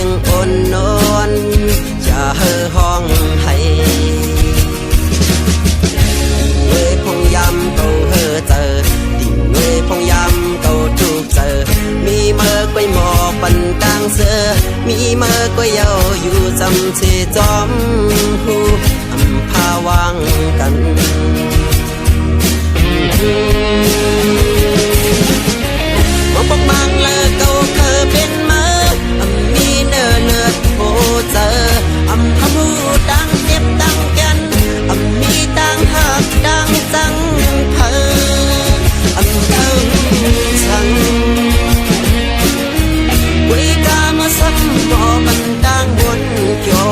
งอ่อนนอนจะเห่อห้องให้เอ้ยพงยำเก่าเห่อเจอติ่งเอ้ยพงยำเก่าถูกเจอมีเมื่อก้อยหมอปันกลางเสือมีเมื่อก้อยเยาอยู่จำเชจอมหูอำพาวางกันมองปกบางเลอเก่าเคยเป็นเมื่อมีเนื้อเลือดโผเจออำพาหูดังเจ็บดังกันมีดังหักดังจังเพอเธอฉันวิกามาซ้ำบ่มันดังบนจอ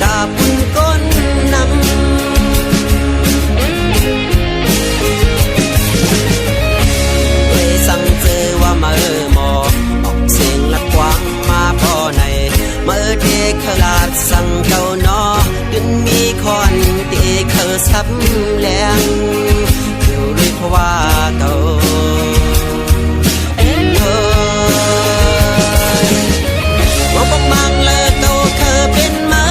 ดาปุ่นก้นนำสั่งเจอว่าเมื่อหมอออกเสียงละกวางมาพอในเมื่อเด็กขลาดสั่งเก่านอดึงมีคอนเด็กเขาซับแรงเกี่ยวด้วยเพราะว่าเก่าว่าพวกมังเลอเก่าเคยเป็นมา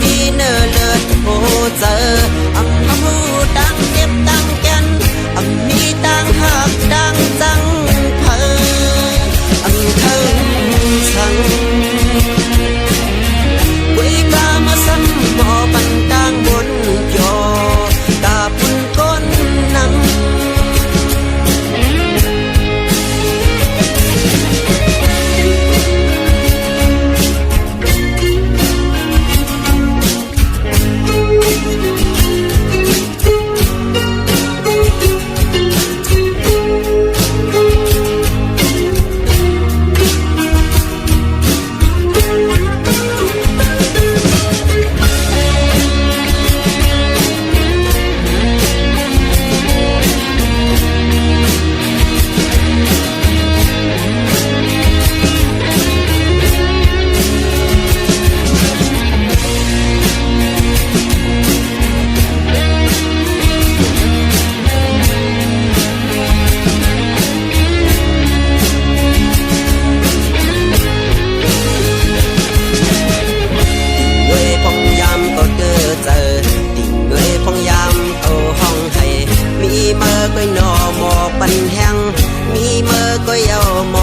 มีเนื้อเลือดโผเจอพหูดังเจ็บดังกันมีดังหักดังจังเพอเธอฉันวิกามาซ้ำบ่ปันดังบนจอตาปุ่นก้นนำมีเมื่อก้อยนอหมอกปันแห้งมีเมื่อก้อยเอาหมอ